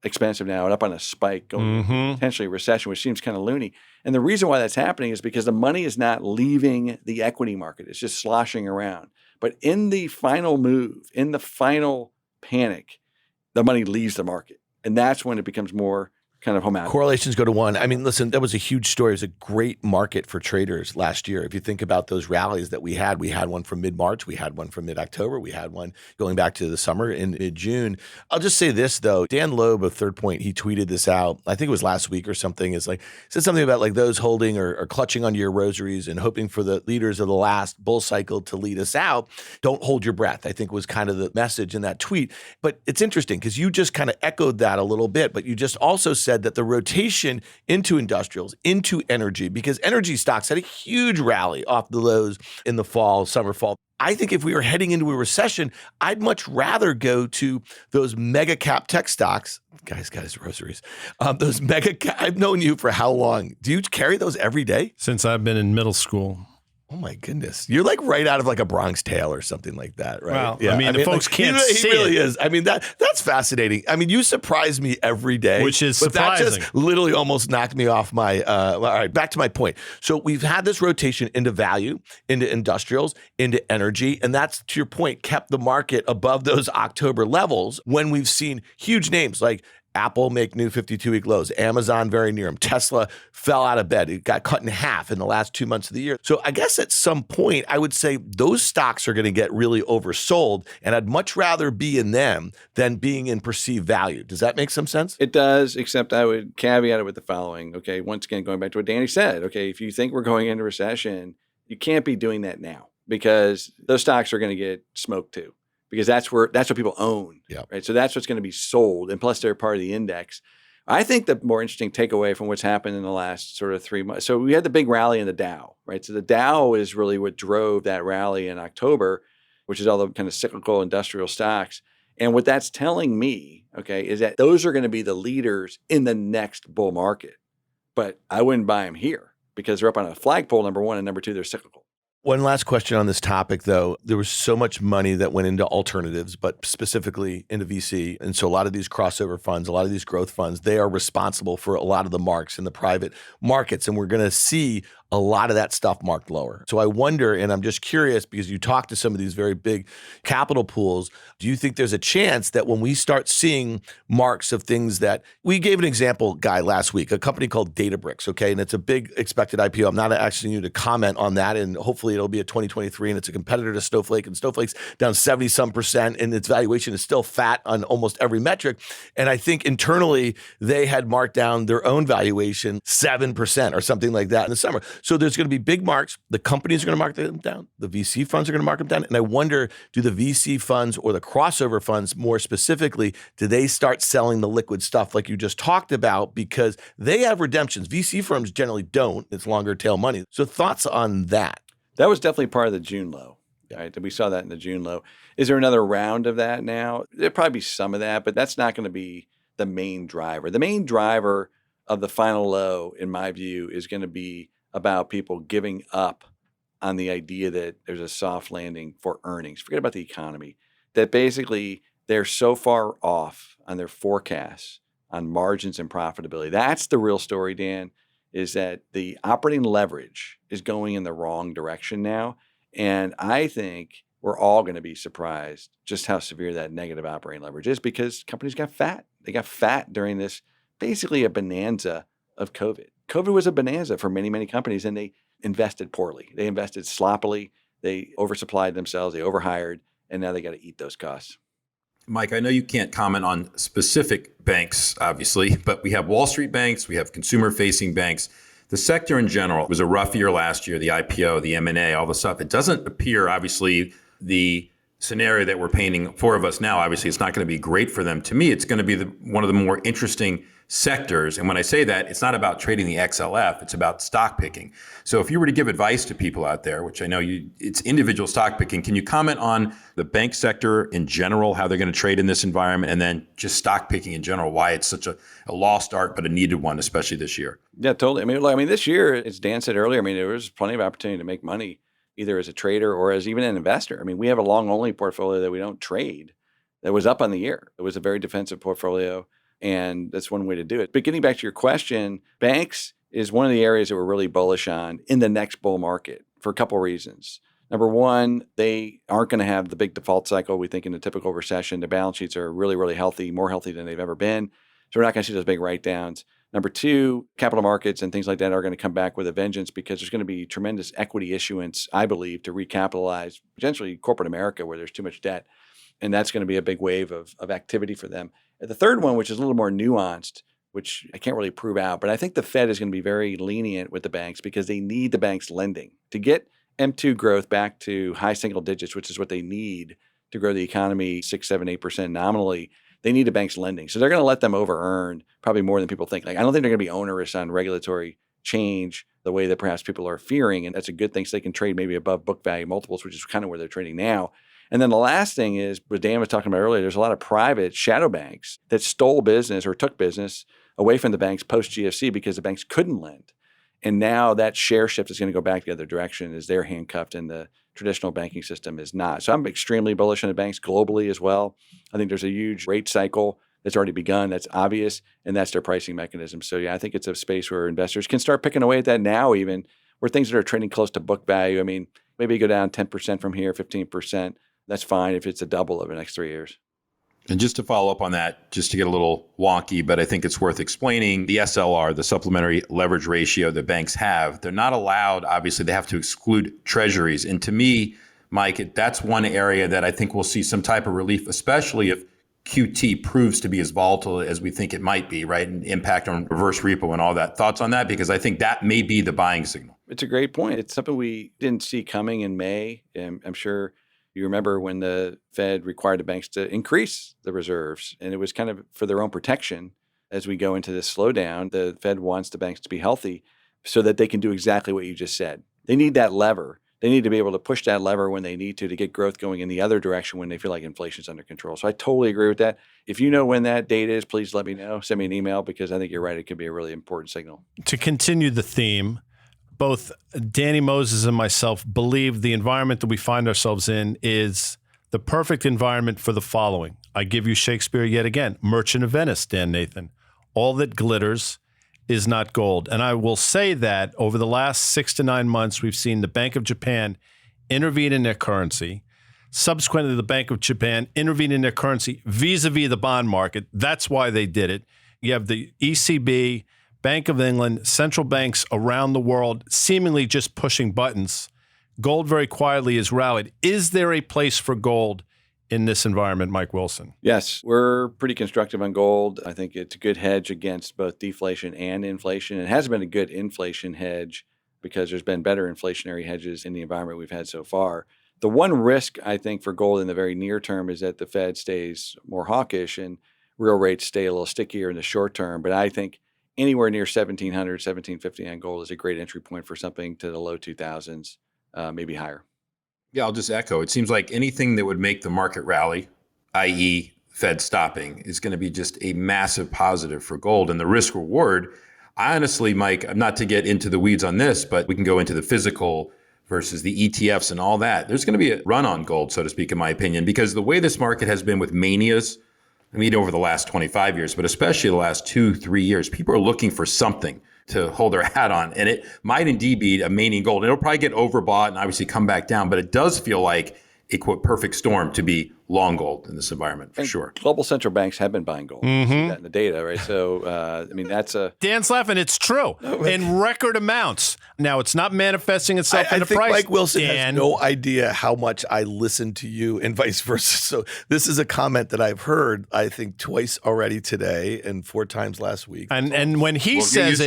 expensive now and up on a spike going potentially a recession, which seems kind of loony. And the reason why that's happening is because the money is not leaving the equity market. It's just sloshing around. But in the final move, in the final panic, the money leaves the market. And that's when it becomes more kind of home out. Correlations go to 1. I mean, listen, that was a huge story. It was a great market for traders last year. If you think about those rallies that we had one from mid-March, we had one from mid-October, we had one going back to the summer in mid-June. I'll just say this, though. Dan Loeb of Third Point, he tweeted this out. I think it was last week or something. It's like, said something about like those holding or clutching onto your rosaries and hoping for the leaders of the last bull cycle to lead us out. Don't hold your breath, I think was kind of the message in that tweet. But it's interesting because you just kind of echoed that a little bit, but you just also said that the rotation into industrials, into energy, because energy stocks had a huge rally off the lows in the summer, fall. I think if we were heading into a recession, I'd much rather go to those mega cap tech stocks. Guys got his rosaries. Those mega cap, I've known you for how long? Do you carry those every day? Since I've been in middle school. Oh my goodness. You're like right out of like a Bronx Tale or something like that, right? Well, yeah. I mean, the folks can't see it. He really it. is. I mean, that's fascinating. I mean, you surprise me every day. Which is but surprising. That just literally almost knocked me off my, all right, back to my point. So we've had this rotation into value, into industrials, into energy, and that's, to your point, kept the market above those October levels when we've seen huge names like Apple make new 52-week lows. Amazon very near them. Tesla fell out of bed. It got cut in half in the last 2 months of the year. So I guess at some point, I would say those stocks are going to get really oversold, and I'd much rather be in them than being in perceived value. Does that make some sense? It does, except I would caveat it with the following. Okay, once again, going back to what Danny said. Okay, if you think we're going into recession, you can't be doing that now because those stocks are going to get smoked too. Because that's what people own, right? So that's what's going to be sold, and plus they're part of the index. I think the more interesting takeaway from what's happened in the last sort of 3 months. So we had the big rally in the Dow, right? So the Dow is really what drove that rally in October, which is all the kind of cyclical industrial stocks. And what that's telling me, okay, is that those are going to be the leaders in the next bull market. But I wouldn't buy them here because they're up on a flagpole, number one, and number two, they're cyclical. One last question on this topic, though. There was so much money that went into alternatives, but specifically into VC. And so a lot of these crossover funds, a lot of these growth funds, they are responsible for a lot of the marks in the private markets. And we're going to see a lot of that stuff marked lower. So I wonder, and I'm just curious, because you talk to some of these very big capital pools, do you think there's a chance that when we start seeing marks of things that, we gave an example, Guy, last week, a company called Databricks, okay? And it's a big expected IPO. I'm not asking you to comment on that, and hopefully it'll be a 2023, and it's a competitor to Snowflake, and Snowflake's down 70-some%, and its valuation is still fat on almost every metric. And I think internally, they had marked down their own valuation 7% or something like that in the summer. So there's going to be big marks. The companies are going to mark them down. The VC funds are going to mark them down. And I wonder, do the VC funds or the crossover funds more specifically, do they start selling the liquid stuff like you just talked about? Because they have redemptions. VC firms generally don't. It's longer tail money. So thoughts on that? That was definitely part of the June low. Right? We saw that in the June low. Is there another round of that now? There'll probably be some of that, but that's not going to be the main driver. The main driver of the final low, in my view, is going to be about people giving up on the idea that there's a soft landing for earnings. Forget about the economy. That basically they're so far off on their forecasts on margins and profitability. That's the real story, Dan, is that the operating leverage is going in the wrong direction now. And I think we're all going to be surprised just how severe that negative operating leverage is because companies got fat. They got fat during this basically a bonanza of COVID. COVID was a bonanza for many, many companies, and they invested poorly. They invested sloppily. They oversupplied themselves. They overhired, and now they got to eat those costs. Mike, I know you can't comment on specific banks, obviously, but we have Wall Street banks, we have consumer-facing banks. The sector in general was a rough year last year, the IPO, the M&A, all the stuff. It doesn't appear, obviously, the scenario that we're painting, four of us now, obviously, it's not going to be great for them. To me, it's going to be one of the more interesting sectors. And when I say that, it's not about trading the XLF, it's about stock picking. So if you were to give advice to people out there, which I know it's individual stock picking, can you comment on the bank sector in general, how they're going to trade in this environment, and then just stock picking in general, why it's such a lost art, but a needed one, especially this year? Yeah, totally. I mean, this year, as Dan said earlier, there was plenty of opportunity to make money, either as a trader or as even an investor. I mean, we have a long-only portfolio that we don't trade that was up on the year. It was a very defensive portfolio, and that's one way to do it. But getting back to your question, banks is one of the areas that we're really bullish on in the next bull market for a couple of reasons. Number one, they aren't going to have the big default cycle we think in a typical recession. The balance sheets are really, really healthy, more healthy than they've ever been. So we're not going to see those big write-downs. Number two, capital markets and things like that are going to come back with a vengeance because there's going to be tremendous equity issuance, I believe, to recapitalize potentially corporate America where there's too much debt. And that's going to be a big wave of activity for them. And the third one, which is a little more nuanced, which I can't really prove out, but I think the Fed is going to be very lenient with the banks because they need the banks lending to get M2 growth back to high single digits, which is what they need to grow the economy 6, 7, 8% nominally. They need the banks lending. So they're going to let them over-earn probably more than people think. Like, I don't think they're going to be onerous on regulatory change the way that perhaps people are fearing. And that's a good thing. So they can trade maybe above book value multiples, which is kind of where they're trading now. And then the last thing is, what Dan was talking about earlier, there's a lot of private shadow banks that stole business or took business away from the banks post-GFC because the banks couldn't lend. And now that share shift is going to go back the other direction as they're handcuffed and the traditional banking system is not. So I'm extremely bullish on the banks globally as well. I think there's a huge rate cycle that's already begun. That's obvious. And that's their pricing mechanism. So yeah, I think it's a space where investors can start picking away at that now, even where things that are trading close to book value. I mean, maybe go down 10% from here, 15%. That's fine if it's a double over the next 3 years. And just to follow up on that, just to get a little wonky, but I think it's worth explaining, the SLR, the supplementary leverage ratio that banks have, they're not allowed, obviously, they have to exclude treasuries. And to me, Mike, that's one area that I think we'll see some type of relief, especially if QT proves to be as volatile as we think it might be, right? And impact on reverse repo and all that. Thoughts on that? Because I think that may be the buying signal. It's a great point. It's something we didn't see coming in May. I'm sure you remember when the Fed required the banks to increase the reserves, and it was kind of for their own protection as we go into this slowdown. The Fed wants the banks to be healthy so that they can do exactly what you just said. They need that lever. They need to be able to push that lever when they need to get growth going in the other direction when they feel like inflation's under control. So I totally agree with that. If you know when that date is, please let me know. Send me an email because I think you're right. It could be a really important signal. To continue the theme, both Danny Moses and myself believe the environment that we find ourselves in is the perfect environment for the following. I give you Shakespeare yet again. Merchant of Venice, Dan Nathan. All that glitters is not gold. And I will say that over the last 6 to 9 months, we've seen the Bank of Japan intervene in their currency. Subsequently, the Bank of Japan intervene in their currency vis-a-vis the bond market. That's why they did it. You have the ECB, Bank of England, central banks around the world seemingly just pushing buttons. Gold very quietly is rallied. Is there a place for gold in this environment, Mike Wilson? Yes, we're pretty constructive on gold. I think it's a good hedge against both deflation and inflation. It has been a good inflation hedge because there's been better inflationary hedges in the environment we've had so far. The one risk, I think, for gold in the very near term is that the Fed stays more hawkish and real rates stay a little stickier in the short term. But I think anywhere near 1,700, 1,750 on gold is a great entry point for something to the low 2000s, maybe higher. Yeah, I'll just echo. It seems like anything that would make the market rally, i.e. Fed stopping, is going to be just a massive positive for gold. And the risk reward, honestly, Mike, not to get into the weeds on this, but we can go into the physical versus the ETFs and all that. There's going to be a run on gold, so to speak, in my opinion, because the way this market has been with manias, I mean, over the last 25 years, but especially the last 2-3 years, people are looking for something to hold their hat on. And it might indeed be a mania in gold. It'll probably get overbought and obviously come back down, but it does feel like a, quote, perfect storm to be long gold in this environment, for sure. Global central banks have been buying gold. You see that in the data, right? So, I mean, that's a... Dan's laughing. It's true. In record amounts. Now, it's not manifesting itself in the I think price. Mike Wilson Dan has no idea how much I listen to you and vice versa. So this is a comment that I've heard, I think, twice already today and 4 times last week. And when he says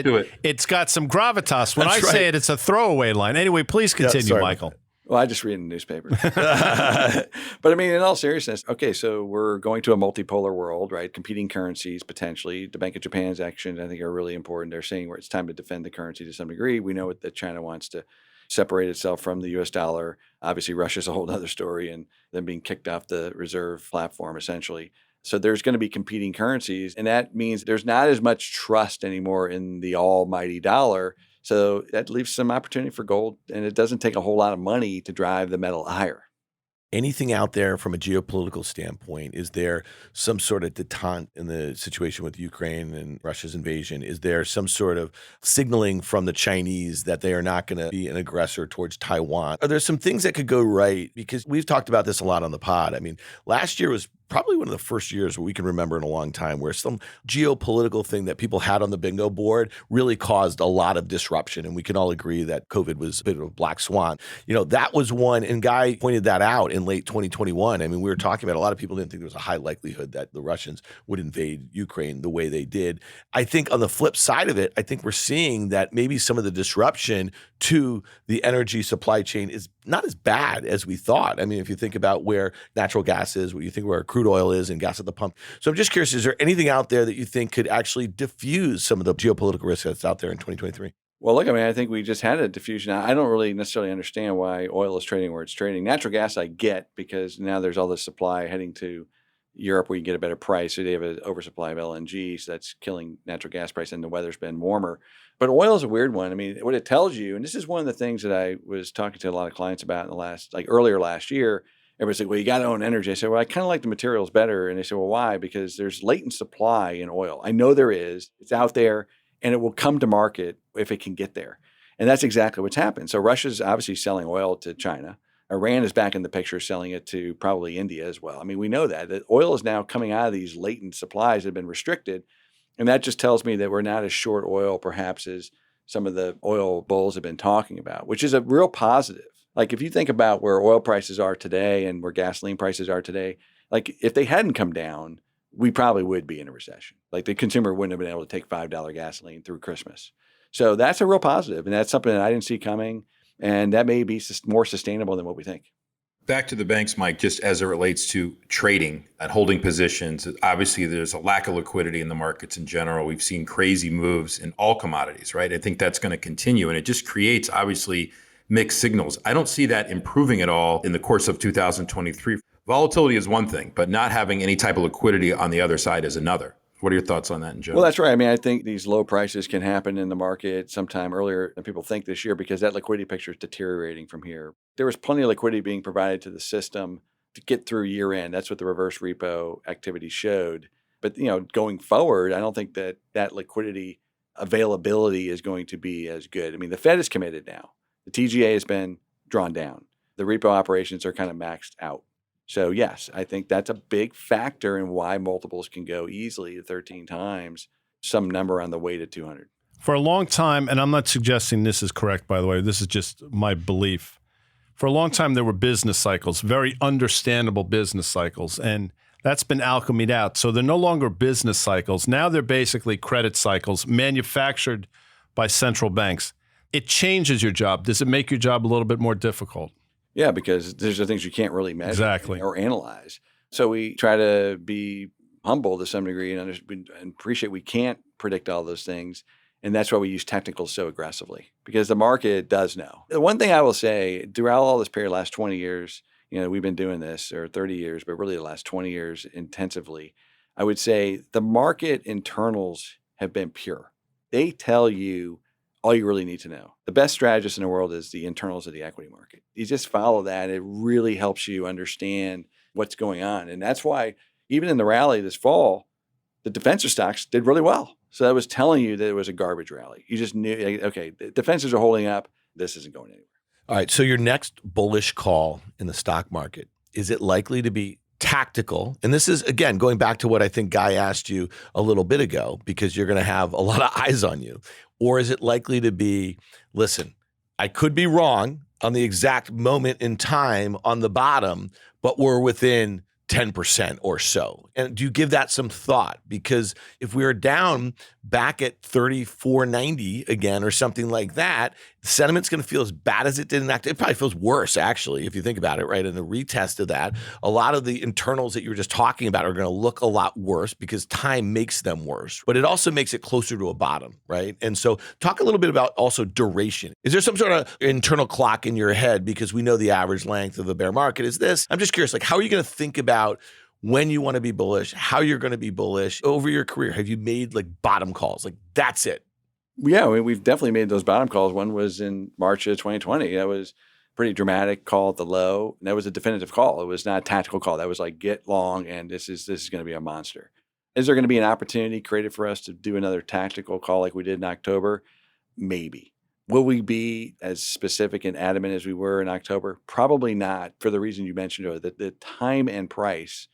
it's got some gravitas. When That's I say right. it, it's a throwaway line. Anyway, please continue, sorry. Michael. Well, I just read in the newspaper. But I mean, in all seriousness, okay, so we're going to a multipolar world, right? Competing currencies, potentially. The Bank of Japan's actions, I think, are really important. They're saying where it's time to defend the currency to some degree. We know that China wants to separate itself from the U.S. dollar. Obviously, Russia's a whole other story, and them being kicked off the reserve platform, essentially. So there's going to be competing currencies, and that means there's not as much trust anymore in the almighty dollar. So that leaves some opportunity for gold, and it doesn't take a whole lot of money to drive the metal higher. Anything out there from a geopolitical standpoint? Is there some sort of detente in the situation with Ukraine and Russia's invasion? Is there some sort of signaling from the Chinese that they are not going to be an aggressor towards Taiwan? Are there some things that could go right? Because we've talked about this a lot on the pod. I mean, last year was probably one of the first years we can remember in a long time where some geopolitical thing that people had on the bingo board really caused a lot of disruption. And we can all agree that COVID was a bit of a black swan. That was one, and Guy pointed that out in late 2021. I mean, we were talking about a lot of people didn't think there was a high likelihood that the Russians would invade Ukraine the way they did. I think on the flip side of it, I think we're seeing that maybe some of the disruption to the energy supply chain is not as bad as we thought. I mean, if you think about where natural gas is, what you think where crude oil is and gas at the pump. So I'm just curious, is there anything out there that you think could actually diffuse some of the geopolitical risk that's out there in 2023? Well, look, I mean, I think we just had a diffusion. I don't really necessarily understand why oil is trading where it's trading. Natural gas I get because now there's all this supply heading to Europe where you get a better price. So they have an oversupply of LNG, so that's killing natural gas price, and the weather's been warmer. But oil is a weird one. I mean, what it tells you, and this is one of the things that I was talking to a lot of clients about in earlier last year. Everybody's like, well, you got to own energy. I said, well, I kind of like the materials better. And they said, well, why? Because there's latent supply in oil. I know there is. It's out there, and it will come to market if it can get there. And that's exactly what's happened. So Russia's obviously selling oil to China. Iran is back in the picture selling it to probably India as well. I mean, we know that oil is now coming out of these latent supplies that have been restricted. And that just tells me that we're not as short oil perhaps as some of the oil bulls have been talking about, which is a real positive. Like if you think about where oil prices are today and where gasoline prices are today, like if they hadn't come down, we probably would be in a recession. Like the consumer wouldn't have been able to take $5 gasoline through Christmas. So that's a real positive. And that's something that I didn't see coming. And that may be more sustainable than what we think. Back to the banks, Mike, just as it relates to trading and holding positions. Obviously, there's a lack of liquidity in the markets in general. We've seen crazy moves in all commodities, right? I think that's going to continue. And it just creates, obviously, mixed signals. I don't see that improving at all in the course of 2023. Volatility is one thing, but not having any type of liquidity on the other side is another. What are your thoughts on that in general? Well, that's right. I mean, I think these low prices can happen in the market sometime earlier than people think this year because that liquidity picture is deteriorating from here. There was plenty of liquidity being provided to the system to get through year end. That's what the reverse repo activity showed. But, going forward, I don't think that liquidity availability is going to be as good. I mean, the Fed is committed now. The TGA has been drawn down. The repo operations are kind of maxed out. So yes, I think that's a big factor in why multiples can go easily to 13 times, some number on the way to 200. For a long time, and I'm not suggesting this is correct, by the way, this is just my belief. For a long time, there were business cycles, very understandable business cycles, and that's been alchemied out. So they're no longer business cycles. Now they're basically credit cycles manufactured by central banks. It changes your job. Does it make your job a little bit more difficult? Yeah, because there's the things you can't really measure exactly or analyze. So we try to be humble to some degree and appreciate we can't predict all those things. And that's why we use technicals so aggressively because the market does know. The one thing I will say throughout all this period, last 20 years, we've been doing this, or 30 years, but really the last 20 years intensively, I would say the market internals have been pure. They tell you all you really need to know. The best strategist in the world is the internals of the equity market. You just follow that. It really helps you understand what's going on. And that's why even in the rally this fall, the defensive stocks did really well. So that was telling you that it was a garbage rally. You just knew, okay, the defensives are holding up. This isn't going anywhere. All right. So your next bullish call in the stock market, is it likely to be tactical? And this is, again, going back to what I think Guy asked you a little bit ago, because you're going to have a lot of eyes on you. Or is it likely to be, listen, I could be wrong on the exact moment in time on the bottom, but we're within 10% or so? And do you give that some thought? Because if we are down back at 34.90 again or something like that, the sentiment's going to feel as bad as it did in that. It probably feels worse, actually, if you think about it, right? In the retest of that, a lot of the internals that you were just talking about are going to look a lot worse because time makes them worse. But it also makes it closer to a bottom, right? And so talk a little bit about also duration. Is there some sort of internal clock in your head? Because we know the average length of the bear market is this. I'm just curious, like, how are you going to think about when you want to be bullish, how you're going to be bullish over your career? Have you made like bottom calls? Like, that's it. Yeah, we've definitely made those bottom calls. One was in March of 2020. That was a pretty dramatic call at the low. And that was a definitive call. It was not a tactical call. That was like, get long, and this is going to be a monster. Is there going to be an opportunity created for us to do another tactical call like we did in October? Maybe. Will we be as specific and adamant as we were in October? Probably not, for the reason you mentioned, that the time and price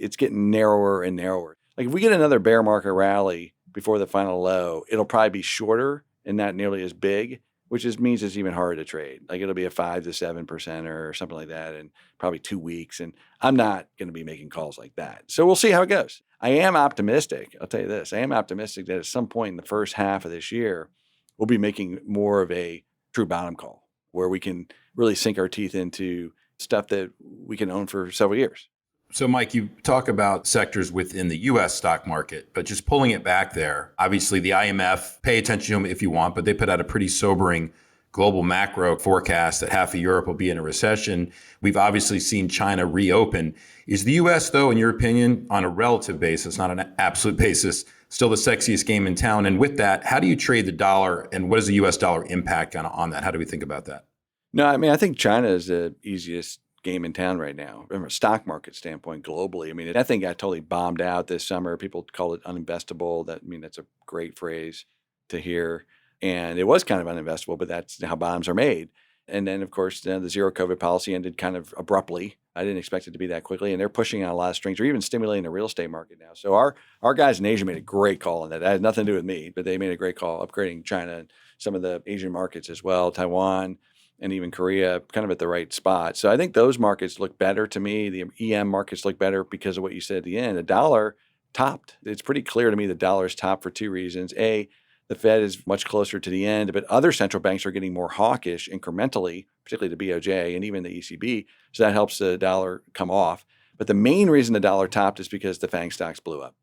it's getting narrower and narrower. Like if we get another bear market rally before the final low, it'll probably be shorter and not nearly as big, which means it's even harder to trade. Like it'll be a 5 to 7% or something like that in probably 2 weeks. And I'm not going to be making calls like that. So we'll see how it goes. I am optimistic. I'll tell you this. I am optimistic that at some point in the first half of this year, we'll be making more of a true bottom call where we can really sink our teeth into stuff that we can own for several years. So, Mike, you talk about sectors within the U.S. stock market, but just pulling it back there, obviously the IMF, pay attention to them if you want, but they put out a pretty sobering global macro forecast that half of Europe will be in a recession. We've obviously seen China reopen. Is the U.S., though, in your opinion, on a relative basis, not an absolute basis, still the sexiest game in town? And with that, how do you trade the dollar and what is the U.S. dollar impact on that? How do we think about that? No, I mean, I think China is the easiest game in town right now from a stock market standpoint globally. I mean, that thing got totally bombed out this summer. People call it uninvestable. That's a great phrase to hear. And it was kind of uninvestable, but that's how bombs are made. And then, of course, the zero COVID policy ended kind of abruptly. I didn't expect it to be that quickly. And they're pushing out a lot of strings or even stimulating the real estate market now. So our guys in Asia made a great call on that. That has nothing to do with me, but they made a great call upgrading China and some of the Asian markets as well, Taiwan, and even Korea, kind of at the right spot. So I think those markets look better to me. The EM markets look better because of what you said at the end. The dollar topped. It's pretty clear to me the dollar is topped for two reasons. A, the Fed is much closer to the end, but other central banks are getting more hawkish incrementally, particularly the BOJ and even the ECB. So that helps the dollar come off. But the main reason the dollar topped is because the FANG stocks blew up.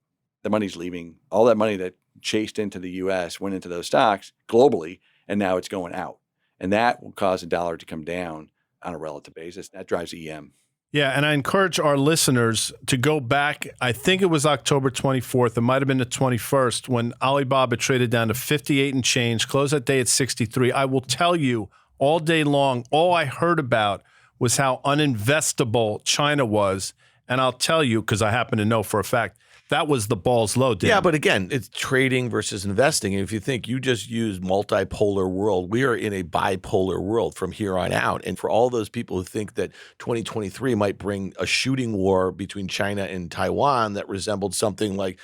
The money's leaving. All that money that chased into the U.S. went into those stocks globally, and now it's going out. And that will cause the dollar to come down on a relative basis. That drives EM. Yeah, and I encourage our listeners to go back. I think it was October 24th. It might have been the 21st when Alibaba traded down to 58 and change, closed that day at 63. I will tell you all day long, all I heard about was how uninvestable China was. And I'll tell you, because I happen to know for a fact, that was the balls low, Dan. Yeah, but again, it's trading versus investing. And if you think you just use multipolar world, we are in a bipolar world from here on out. And for all those people who think that 2023 might bring a shooting war between China and Taiwan that resembled something like,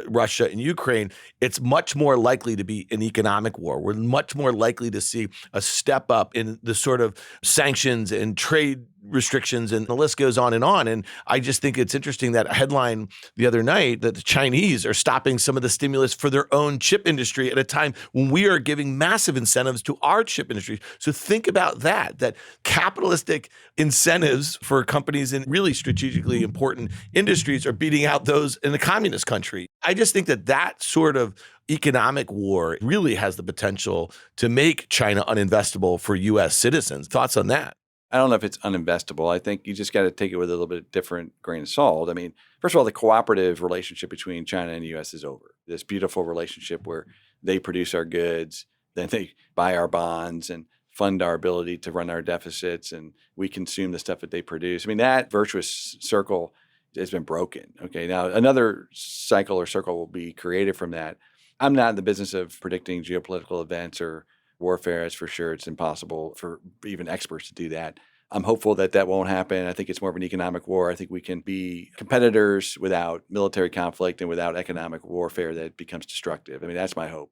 Russia and Ukraine, it's much more likely to be an economic war. We're much more likely to see a step up in the sort of sanctions and trade restrictions, and the list goes on. And I just think it's interesting that headline the other night that the Chinese are stopping some of the stimulus for their own chip industry at a time when we are giving massive incentives to our chip industry. So think about that capitalistic incentives for companies in really strategically important industries are beating out those in a communist country. I just think that sort of economic war really has the potential to make China uninvestable for U.S. citizens. Thoughts on that? I don't know if it's uninvestable. I think you just got to take it with a little bit different grain of salt. I mean, first of all, the cooperative relationship between China and the U.S. is over. This beautiful relationship where they produce our goods, then they buy our bonds and fund our ability to run our deficits, and we consume the stuff that they produce. I mean, that virtuous circle has been broken. Okay, now another cycle or circle will be created from that. I'm not in the business of predicting geopolitical events or warfare, as for sure. It's impossible for even experts to do that. I'm hopeful that won't happen. I think it's more of an economic war. I think we can be competitors without military conflict and without economic warfare that becomes destructive. I mean, that's my hope.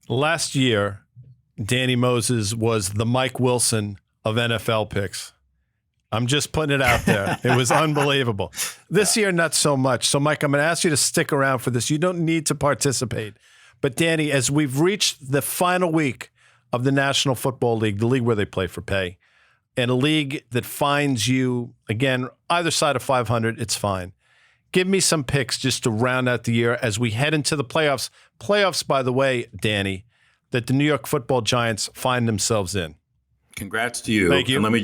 Last year, Danny Moses was the Mike Wilson of NFL picks. I'm just putting it out there. It was unbelievable. This year, not so much. So, Mike, I'm going to ask you to stick around for this. You don't need to participate. But, Danny, as we've reached the final week of the National Football League, the league where they play for pay, and a league that finds you, again, either side of 500, it's fine. Give me some picks just to round out the year as we head into the playoffs. Playoffs, by the way, Danny, that the New York Football Giants find themselves in. Congrats to you. Thank you. And let me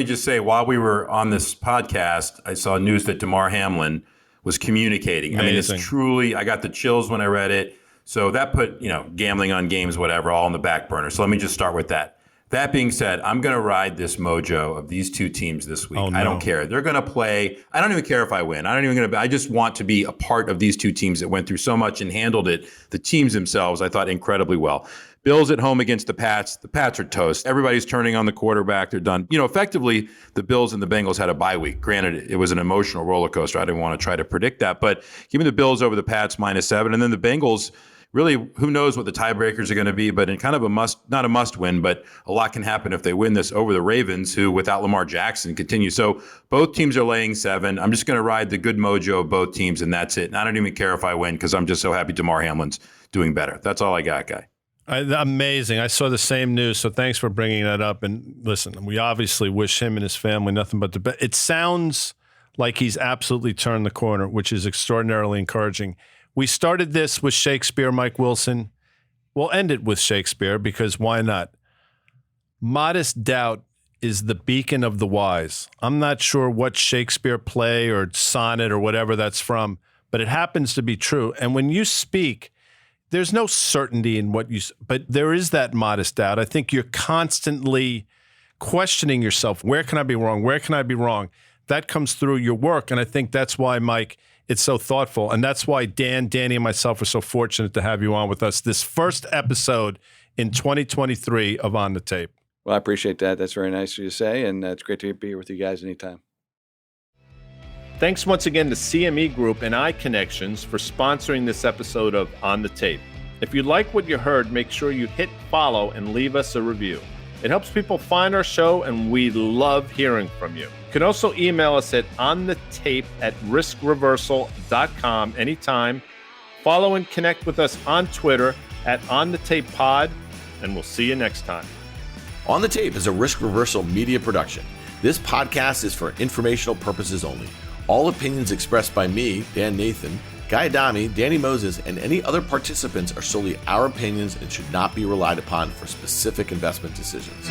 just say, while we were on this podcast, I saw news that Damar Hamlin was communicating. Amazing. I mean, it's truly, I got the chills when I read it. So that put, gambling on games, whatever, all on the back burner. So let me just start with that. That being said, I'm going to ride this mojo of these two teams this week. Oh, no. I don't care. They're going to play. I don't even care if I win. I just want to be a part of these two teams that went through so much and handled it. The teams themselves, I thought, incredibly well. Bills at home against the Pats. The Pats are toast. Everybody's turning on the quarterback. They're done. Effectively, the Bills and the Bengals had a bye week. Granted, it was an emotional roller coaster. I didn't want to try to predict that. But give me the Bills over the Pats -7. And then the Bengals, really, who knows what the tiebreakers are going to be, but in kind of not a must win, but a lot can happen if they win this over the Ravens, who without Lamar Jackson continue. So both teams are laying 7. I'm just going to ride the good mojo of both teams, and that's it. And I don't even care if I win because I'm just so happy Damar Hamlin's doing better. That's all I got, Guy. Amazing. I saw the same news, so thanks for bringing that up. And listen, we obviously wish him and his family nothing but the best. It sounds like he's absolutely turned the corner, which is extraordinarily encouraging. We started this with Shakespeare, Mike Wilson. We'll end it with Shakespeare because why not? Modest doubt is the beacon of the wise. I'm not sure what Shakespeare play or sonnet or whatever that's from, but it happens to be true. And when you speak, there's no certainty in what you, but there is that modest doubt. I think you're constantly questioning yourself. Where can I be wrong? Where can I be wrong? That comes through your work. And I think that's why, Mike, it's so thoughtful. And that's why Danny, and myself are so fortunate to have you on with us this first episode in 2023 of On the Tape. Well, I appreciate that. That's very nice of you to say. And it's great to be here with you guys anytime. Thanks once again to CME Group and iConnections for sponsoring this episode of On the Tape. If you like what you heard, make sure you hit follow and leave us a review. It helps people find our show, and we love hearing from you. You can also email us at onthetape@riskreversal.com anytime. Follow and connect with us on Twitter at OnTheTapePod, and we'll see you next time. On the Tape is a Risk Reversal media production. This podcast is for informational purposes only. All opinions expressed by me, Dan Nathan, Guy Adami, Danny Moses, and any other participants are solely our opinions and should not be relied upon for specific investment decisions.